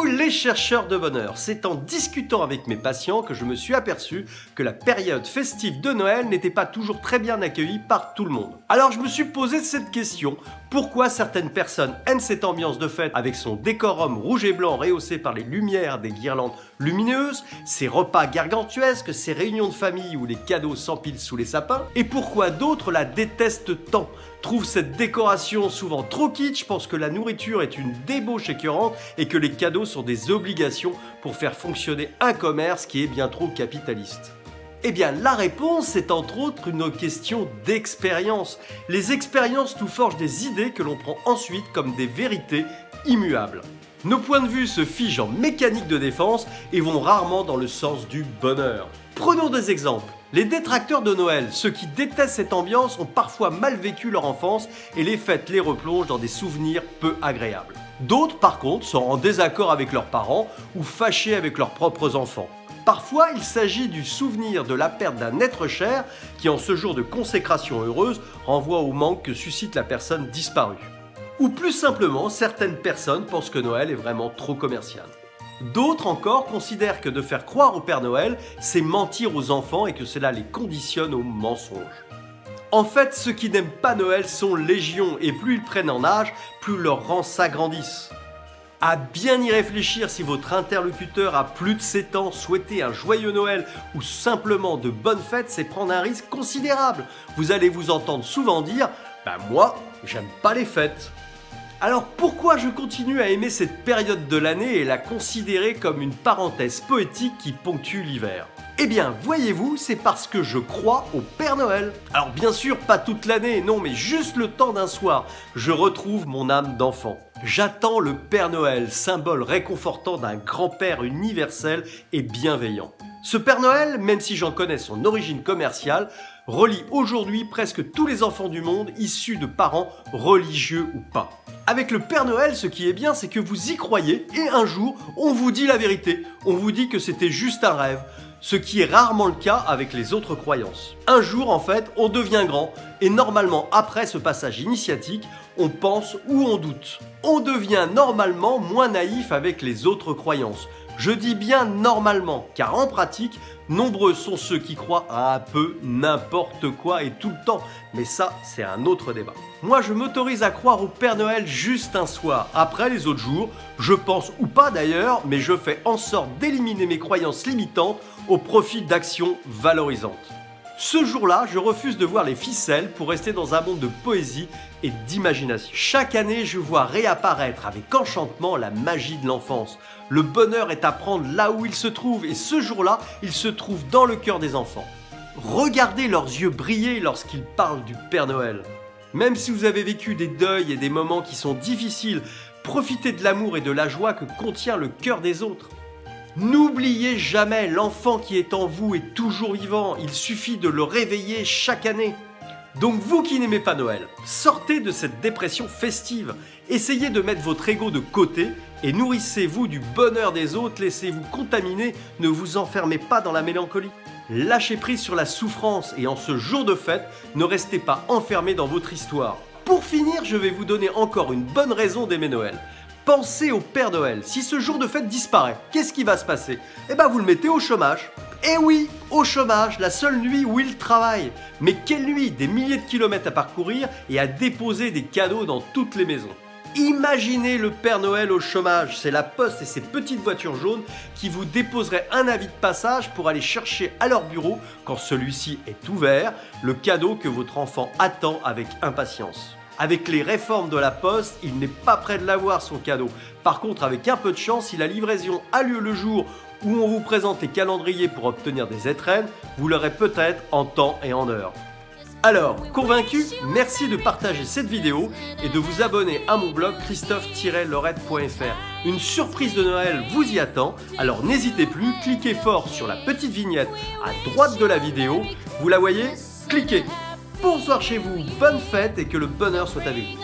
Coucou les chercheurs de bonheur, c'est en discutant avec mes patients que je me suis aperçu que la période festive de Noël n'était pas toujours très bien accueillie par tout le monde. Alors je me suis posé cette question, pourquoi certaines personnes aiment cette ambiance de fête avec son décorum rouge et blanc rehaussé par les lumières des guirlandes lumineuses, ses repas gargantuesques, ses réunions de famille où les cadeaux s'empilent sous les sapins, et pourquoi d'autres la détestent tant, trouvent cette décoration souvent trop kitsch, pensent que la nourriture est une débauche écœurante et que les cadeaux sont des obligations pour faire fonctionner un commerce qui est bien trop capitaliste. Eh bien, la réponse est entre autres une question d'expérience. Les expériences nous forgent des idées que l'on prend ensuite comme des vérités immuables. Nos points de vue se figent en mécanique de défense et vont rarement dans le sens du bonheur. Prenons des exemples. Les détracteurs de Noël, ceux qui détestent cette ambiance, ont parfois mal vécu leur enfance et les fêtes les replongent dans des souvenirs peu agréables. D'autres, par contre, sont en désaccord avec leurs parents ou fâchés avec leurs propres enfants. Parfois, il s'agit du souvenir de la perte d'un être cher qui, en ce jour de consécration heureuse, renvoie au manque que suscite la personne disparue. Ou plus simplement, certaines personnes pensent que Noël est vraiment trop commercial. D'autres encore considèrent que de faire croire au Père Noël, c'est mentir aux enfants et que cela les conditionne au mensonge. En fait, ceux qui n'aiment pas Noël sont légion et plus ils prennent en âge, plus leurs rangs s'agrandissent. À bien y réfléchir, si votre interlocuteur a plus de 7 ans, souhaiter un joyeux Noël ou simplement de bonnes fêtes, c'est prendre un risque considérable. Vous allez vous entendre souvent dire « Ben moi, j'aime pas les fêtes ». Alors pourquoi je continue à aimer cette période de l'année et la considérer comme une parenthèse poétique qui ponctue l'hiver? Eh bien, voyez-vous, c'est parce que je crois au Père Noël. Alors bien sûr, pas toute l'année, non, mais juste le temps d'un soir, je retrouve mon âme d'enfant. J'attends le Père Noël, symbole réconfortant d'un grand-père universel et bienveillant. Ce Père Noël, même si j'en connais son origine commerciale, relie aujourd'hui presque tous les enfants du monde issus de parents religieux ou pas. Avec le Père Noël, ce qui est bien, c'est que vous y croyez et un jour, on vous dit la vérité. On vous dit que c'était juste un rêve, ce qui est rarement le cas avec les autres croyances. Un jour, en fait, on devient grand et normalement, après ce passage initiatique, on pense ou on doute. On devient normalement moins naïf avec les autres croyances. Je dis bien normalement, car en pratique, nombreux sont ceux qui croient à un peu n'importe quoi et tout le temps. Mais ça, c'est un autre débat. Moi, je m'autorise à croire au Père Noël juste un soir. Après, les autres jours, je pense ou pas d'ailleurs, mais je fais en sorte d'éliminer mes croyances limitantes au profit d'actions valorisantes. Ce jour-là, je refuse de voir les ficelles pour rester dans un monde de poésie et d'imagination. Chaque année, je vois réapparaître avec enchantement la magie de l'enfance. Le bonheur est à prendre là où il se trouve et ce jour-là, il se trouve dans le cœur des enfants. Regardez leurs yeux briller lorsqu'ils parlent du Père Noël. Même si vous avez vécu des deuils et des moments qui sont difficiles, profitez de l'amour et de la joie que contient le cœur des autres. N'oubliez jamais, l'enfant qui est en vous est toujours vivant, il suffit de le réveiller chaque année. Donc vous qui n'aimez pas Noël, sortez de cette dépression festive, essayez de mettre votre ego de côté et nourrissez-vous du bonheur des autres, laissez-vous contaminer, ne vous enfermez pas dans la mélancolie. Lâchez prise sur la souffrance et en ce jour de fête, ne restez pas enfermé dans votre histoire. Pour finir, je vais vous donner encore une bonne raison d'aimer Noël. Pensez au Père Noël. Si ce jour de fête disparaît, qu'est-ce qui va se passer? Eh bien, vous le mettez au chômage. Eh oui, au chômage, la seule nuit où il travaille. Mais quelle nuit? Des milliers de kilomètres à parcourir et à déposer des cadeaux dans toutes les maisons. Imaginez le Père Noël au chômage, c'est la poste et ses petites voitures jaunes qui vous déposeraient un avis de passage pour aller chercher à leur bureau, quand celui-ci est ouvert, le cadeau que votre enfant attend avec impatience. Avec les réformes de la poste, il n'est pas prêt de l'avoir son cadeau. Par contre, avec un peu de chance, si la livraison a lieu le jour où on vous présente les calendriers pour obtenir des étrennes, vous l'aurez peut-être en temps et en heure. Alors, convaincu? Merci de partager cette vidéo et de vous abonner à mon blog christophe-lorette.fr. Une surprise de Noël vous y attend, alors n'hésitez plus, cliquez fort sur la petite vignette à droite de la vidéo. Vous la voyez? Cliquez. Bonsoir chez vous, bonne fête et que le bonheur soit avec vous.